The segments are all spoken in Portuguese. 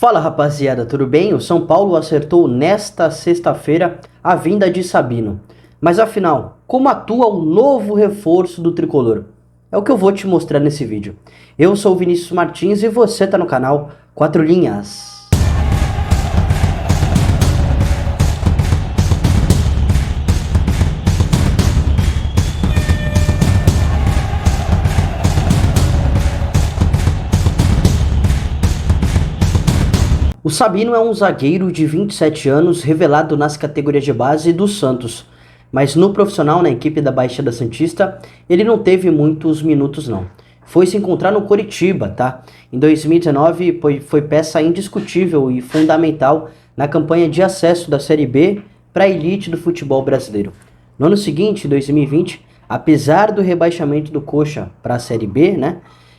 Fala rapaziada, tudo bem? O São Paulo acertou nesta sexta-feira a vinda de Sabino. Mas afinal, como atua o novo reforço do Tricolor? É o que eu vou te mostrar nesse vídeo. Eu sou o Vinícius Martins e você está no canal 4 Linhas. O Sabino é um zagueiro de 27 anos revelado nas categorias de base do Santos, mas no profissional, na equipe da Baixada Santista, ele não teve muitos minutos não. Foi se encontrar no Coritiba, tá? Em 2019 foi peça indiscutível e fundamental na campanha de acesso da Série B para a elite do futebol brasileiro. No ano seguinte, 2020, apesar do rebaixamento do Coxa para a Série B, né?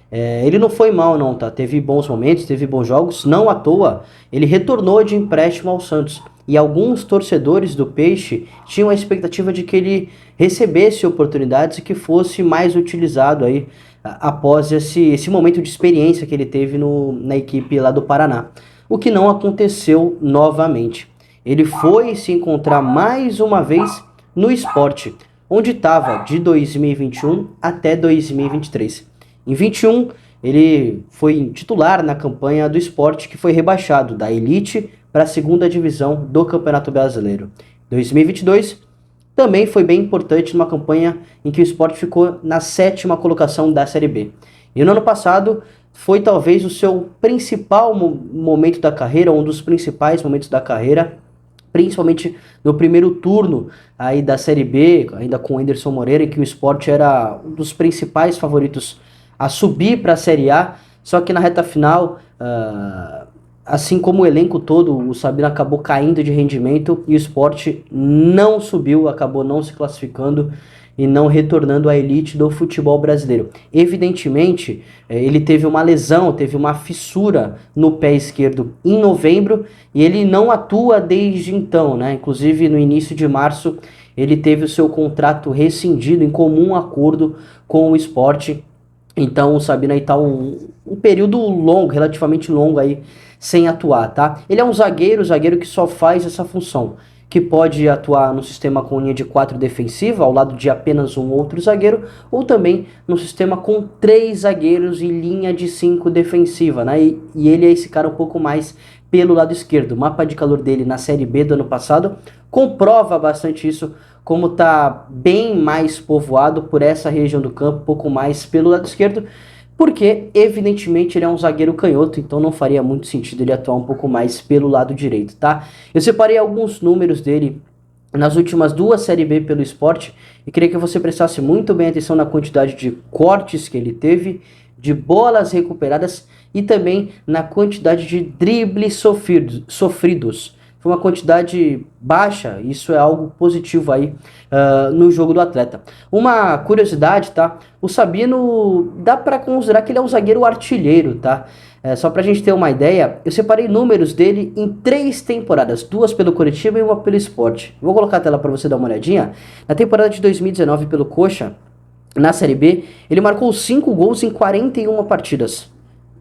Ele não foi mal não, tá? Teve bons momentos, teve bons jogos, não à toa. Ele retornou de empréstimo ao Santos. E alguns torcedores do Peixe tinham a expectativa de que ele recebesse oportunidades e que fosse mais utilizado aí após esse momento de experiência que ele teve na equipe lá do Paraná. O que não aconteceu novamente. Ele foi se encontrar mais uma vez no Sport, onde estava de 2021 até 2023. Em 21, ele foi titular na campanha do Sport, que foi rebaixado da elite para a segunda divisão do Campeonato Brasileiro. Em 2022, também foi bem importante numa campanha em que o Sport ficou na 7ª colocação da Série B. E no ano passado, foi talvez o seu principal momento da carreira, um dos principais momentos da carreira, principalmente no primeiro turno aí da Série B, ainda com o Anderson Moreira, em que o Sport era um dos principais favoritos a subir para a Série A, só que na reta final, assim como o elenco todo, o Sabino acabou caindo de rendimento e o Sport não subiu, acabou não se classificando e não retornando à elite do futebol brasileiro. Evidentemente, ele teve uma lesão, teve uma fissura no pé esquerdo em novembro e ele não atua desde então, né? Inclusive no início de março ele teve o seu contrato rescindido em comum acordo com o Sport. Então o Sabino aí tá um período longo, relativamente longo aí, sem atuar, tá? Ele é um zagueiro que só faz essa função, que pode atuar no sistema com linha de 4 defensiva, ao lado de apenas um outro zagueiro, ou também no sistema com 3 zagueiros e linha de 5 defensiva, né? E ele é esse cara um pouco mais pelo lado esquerdo. O mapa de calor dele na Série B do ano passado comprova bastante isso, como tá bem mais povoado por essa região do campo, um pouco mais pelo lado esquerdo, porque evidentemente ele é um zagueiro canhoto, então não faria muito sentido ele atuar um pouco mais pelo lado direito, tá? Eu separei alguns números dele nas últimas 2 Série B pelo Sport e queria que você prestasse muito bem atenção na quantidade de cortes que ele teve, de bolas recuperadas e também na quantidade de dribles sofridos. Foi uma quantidade baixa, isso é algo positivo aí no jogo do atleta. Uma curiosidade, tá? O Sabino, dá para considerar que ele é um zagueiro artilheiro, tá? Só pra gente ter uma ideia, eu separei números dele em 3 temporadas, 2 pelo Coritiba e 1 pelo Sport. Vou colocar a tela para você dar uma olhadinha. Na temporada de 2019 pelo Coxa, na Série B, ele marcou 5 gols em 41 partidas.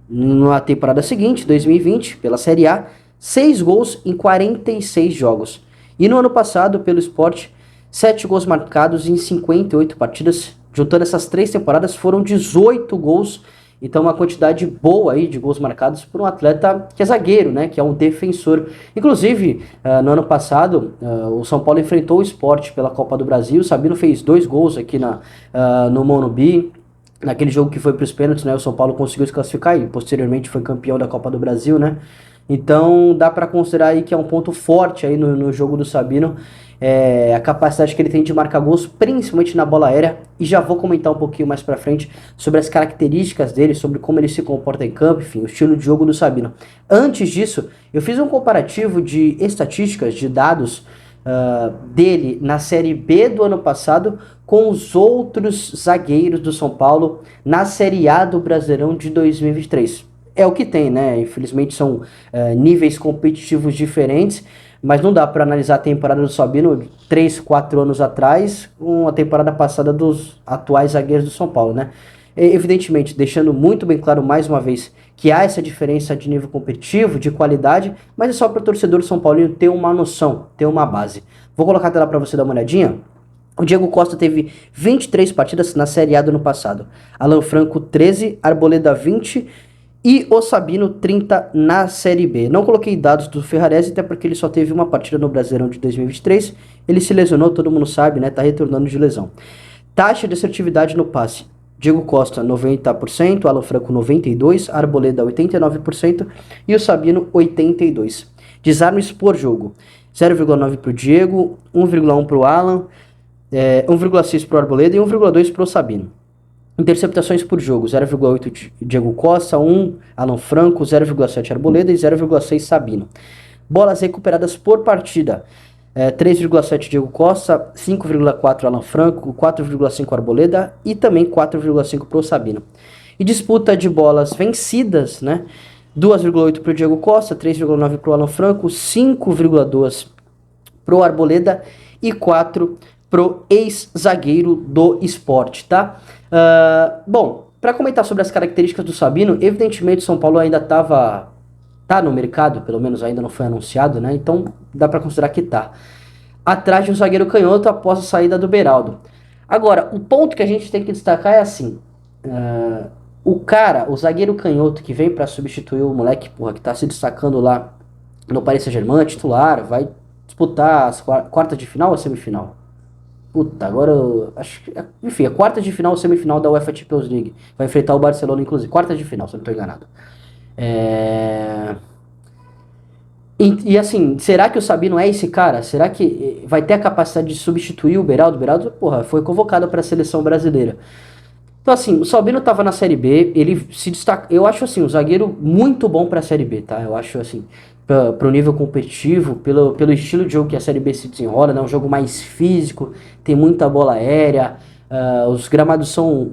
Na temporada seguinte, 2020, pela Série A, 6 gols em 46 jogos. E no ano passado, pelo Sport, 7 gols marcados em 58 partidas. Juntando essas 3 temporadas, foram 18 gols. Então, uma quantidade boa aí de gols marcados por um atleta que é zagueiro, né? Que é um defensor. Inclusive, no ano passado, o São Paulo enfrentou o Sport pela Copa do Brasil. O Sabino fez 2 gols aqui no Morumbi. Naquele jogo que foi para os pênaltis, né? O São Paulo conseguiu se classificar e posteriormente foi campeão da Copa do Brasil, né? Então dá para considerar aí que é um ponto forte aí no jogo do Sabino, a capacidade que ele tem de marcar gols, principalmente na bola aérea, e já vou comentar um pouquinho mais para frente sobre as características dele, sobre como ele se comporta em campo, enfim, o estilo de jogo do Sabino. Antes disso, eu fiz um comparativo de estatísticas, de dados dele na Série B do ano passado com os outros zagueiros do São Paulo na Série A do Brasileirão de 2023. É o que tem, né? Infelizmente são níveis competitivos diferentes, mas não dá para analisar a temporada do Sabino 3, 4 anos atrás com a temporada passada dos atuais zagueiros do São Paulo, né? evidentemente deixando muito bem claro mais uma vez que há essa diferença de nível competitivo, de qualidade, mas é só para o torcedor São Paulino ter uma noção, ter uma base. Vou colocar até lá para você dar uma olhadinha. O Diego Costa teve 23 partidas na Série A do ano passado. Alan Franco 13, Arboleda 20 e o Sabino 30 na Série B. Não coloquei dados do Ferrarese, até porque ele só teve uma partida no Brasileirão de 2023. Ele se lesionou, todo mundo sabe, né? Tá retornando de lesão. Taxa de assertividade no passe. Diego Costa 90%, Alan Franco 92%, Arboleda 89% e o Sabino 82%. Desarmes por jogo. 0,9 para o Diego, 1,1 para o Alan, 1,6 para o Arboleda e 1,2 para o Sabino. Interceptações por jogo, 0,8 Diego Costa, 1 Alan Franco, 0,7 Arboleda e 0,6 Sabino. Bolas recuperadas por partida, 3,7 Diego Costa, 5,4 Alan Franco, 4,5 Arboleda e também 4,5 para o Sabino. E disputa de bolas vencidas, né? 2,8 para o Diego Costa, 3,9 para o Alan Franco, 5,2 para o Arboleda e 4 pro ex-zagueiro do Sport, tá? Bom, para comentar sobre as características do Sabino, evidentemente o São Paulo ainda tá no mercado, pelo menos ainda não foi anunciado, né? Então dá para considerar que tá. Atrás de um zagueiro canhoto após a saída do Beraldo. Agora, o ponto que a gente tem que destacar é assim, o zagueiro canhoto que vem para substituir o moleque, porra, que tá se destacando lá no Paris Saint-Germain, titular, vai disputar as quartas de final ou semifinal? Puta, agora eu acho que. Enfim, a quarta de final ou semifinal da UEFA Champions League. Vai enfrentar o Barcelona, inclusive. Quarta de final, se eu não estou enganado. E assim, será que o Sabino é esse cara? Será que vai ter a capacidade de substituir o Beraldo? O Beraldo, porra, foi convocado para a seleção brasileira. Então, assim, o Sabino tava na Série B, ele se destaca. Eu acho, assim, um zagueiro muito bom pra Série B, tá? Eu acho, assim, pro nível competitivo, pelo estilo de jogo que a Série B se desenrola, né? Um jogo mais físico, tem muita bola aérea, os gramados são.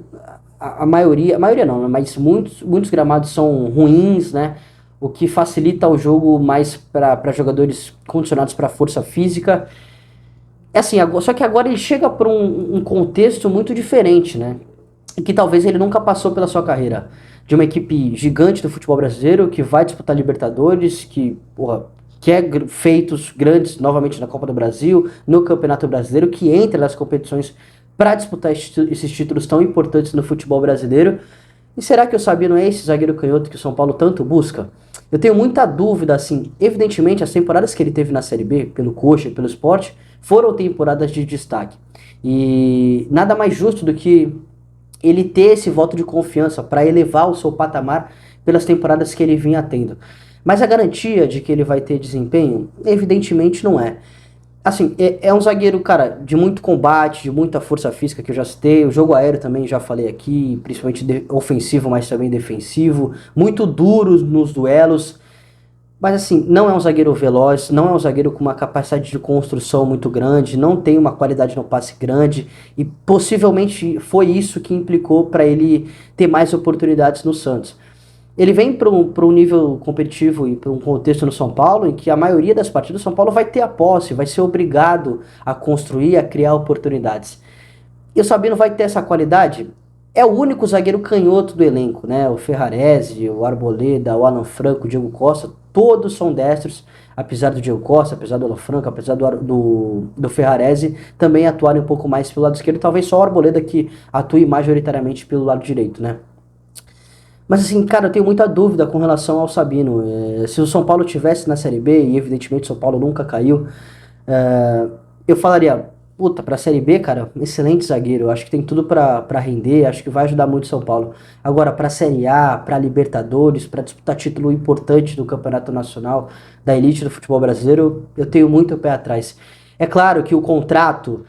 A maioria não, né? Mas muitos gramados são ruins, né? O que facilita o jogo mais para jogadores condicionados para força física. É assim, só que agora ele chega para um contexto muito diferente, né? E que talvez ele nunca passou pela sua carreira. De uma equipe gigante do futebol brasileiro, que vai disputar Libertadores, que, porra, quer feitos grandes novamente na Copa do Brasil, no Campeonato Brasileiro, que entra nas competições para disputar esses títulos tão importantes no futebol brasileiro. E será que o Sabino é esse zagueiro canhoto que o São Paulo tanto busca? Eu tenho muita dúvida, assim. Evidentemente, as temporadas que ele teve na Série B, pelo Coxa e pelo Sport, foram temporadas de destaque. E nada mais justo do que ele ter esse voto de confiança para elevar o seu patamar pelas temporadas que ele vinha tendo. Mas a garantia de que ele vai ter desempenho, evidentemente não é. Assim, é um zagueiro, cara, de muito combate, de muita força física, que eu já citei. O jogo aéreo também já falei aqui, principalmente ofensivo, mas também defensivo. Muito duro nos duelos. Mas assim, não é um zagueiro veloz, não é um zagueiro com uma capacidade de construção muito grande, não tem uma qualidade no passe grande e possivelmente foi isso que implicou para ele ter mais oportunidades no Santos. Ele vem para um nível competitivo e para um contexto no São Paulo em que a maioria das partidas do São Paulo vai ter a posse, vai ser obrigado a construir, a criar oportunidades. E o Sabino vai ter essa qualidade? É o único zagueiro canhoto do elenco, né? O Ferrarese, o Arboleda, o Alan Franco, o Diego Costa, todos são destros, apesar do Diego Costa, apesar do Alan Franco, apesar do Ferrarese, também atuarem um pouco mais pelo lado esquerdo, talvez só o Arboleda que atue majoritariamente pelo lado direito, né? Mas assim, cara, eu tenho muita dúvida com relação ao Sabino. Se o São Paulo tivesse na Série B, e evidentemente o São Paulo nunca caiu, eu falaria, puta, pra Série B, cara, excelente zagueiro. Eu acho que tem tudo pra render, acho que vai ajudar muito o São Paulo. Agora, pra Série A, pra Libertadores, pra disputar título importante do Campeonato Nacional, da elite do futebol brasileiro, eu tenho muito pé atrás. É claro que o contrato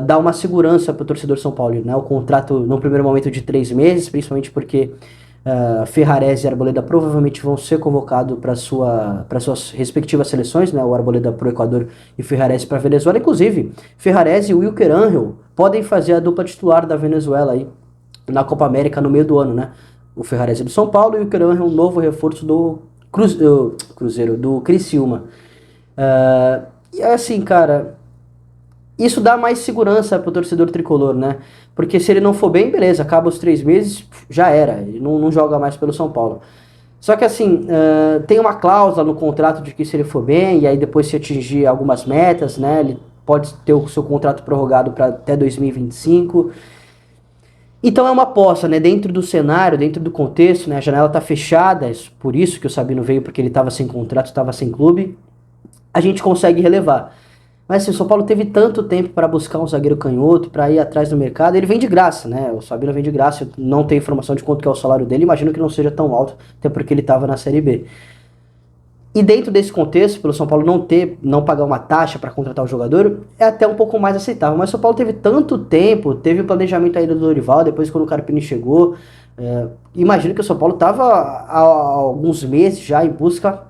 dá uma segurança pro torcedor São Paulo, né? O contrato, no primeiro momento, de 3 meses, principalmente porque Ferrarese e Arboleda provavelmente vão ser convocados para suas respectivas seleções, né? O Arboleda para o Equador e Ferrarese para a Venezuela. Inclusive, Ferrarese e Wilker Angel podem fazer a dupla titular da Venezuela aí na Copa América no meio do ano, né? O Ferrarese do São Paulo e o Wilker Angel, um novo reforço do Cruzeiro, do Criciúma. E assim, cara, isso dá mais segurança pro torcedor tricolor, né? Porque se ele não for bem, beleza, acaba os 3 meses, já era, ele não joga mais pelo São Paulo. Só que assim, tem uma cláusula no contrato de que se ele for bem, e aí depois se atingir algumas metas, né, ele pode ter o seu contrato prorrogado para até 2025. Então é uma aposta, né, dentro do cenário, dentro do contexto, né, a janela tá fechada, por isso que o Sabino veio, porque ele estava sem contrato, estava sem clube, a gente consegue relevar. Mas assim, o São Paulo teve tanto tempo para buscar um zagueiro canhoto, para ir atrás do mercado, ele vem de graça, né? O Sabino vem de graça, eu não tenho informação de quanto que é o salário dele, imagino que não seja tão alto, até porque ele estava na Série B. E dentro desse contexto, pelo São Paulo não pagar uma taxa para contratar o jogador, é até um pouco mais aceitável. Mas o São Paulo teve tanto tempo, teve o planejamento aí do Dorival, depois quando o Carpini chegou, imagino que o São Paulo estava há alguns meses já em busca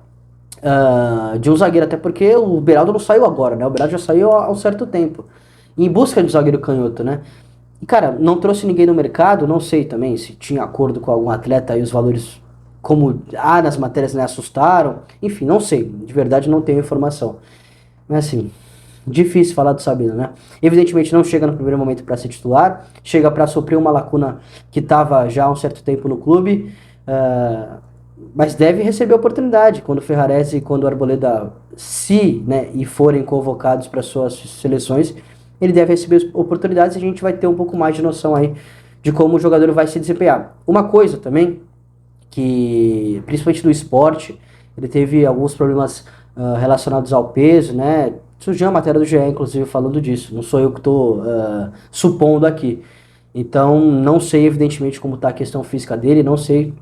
de um zagueiro, até porque o Beraldo não saiu agora, né? O Beraldo já saiu há um certo tempo. Em busca de um zagueiro canhoto, né? E, cara, não trouxe ninguém no mercado, não sei também se tinha acordo com algum atleta e os valores, como nas matérias, né, assustaram. Enfim, não sei, de verdade não tenho informação. Mas assim, difícil falar do Sabino, né? Evidentemente não chega no primeiro momento para ser titular, chega para suprir uma lacuna que estava já há um certo tempo no clube, mas deve receber oportunidade quando o Ferrarese e quando o Arboleda, se, né, e forem convocados para suas seleções, ele deve receber oportunidades e a gente vai ter um pouco mais de noção aí de como o jogador vai se desempenhar. Uma coisa também, que principalmente no esporte, ele teve alguns problemas relacionados ao peso, né? Surgiu a matéria do GE, inclusive, falando disso. Não sou eu que estou supondo aqui. Então, não sei, evidentemente, como está a questão física dele, não sei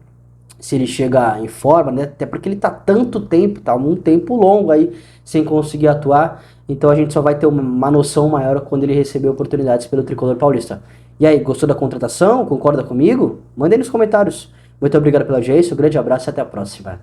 se ele chega em forma, né? Até porque ele tá tanto tempo, tá um tempo longo aí sem conseguir atuar. Então a gente só vai ter uma noção maior quando ele receber oportunidades pelo Tricolor Paulista. E aí, gostou da contratação? Concorda comigo? Manda aí nos comentários. Muito obrigado pela audiência, um grande abraço e até a próxima.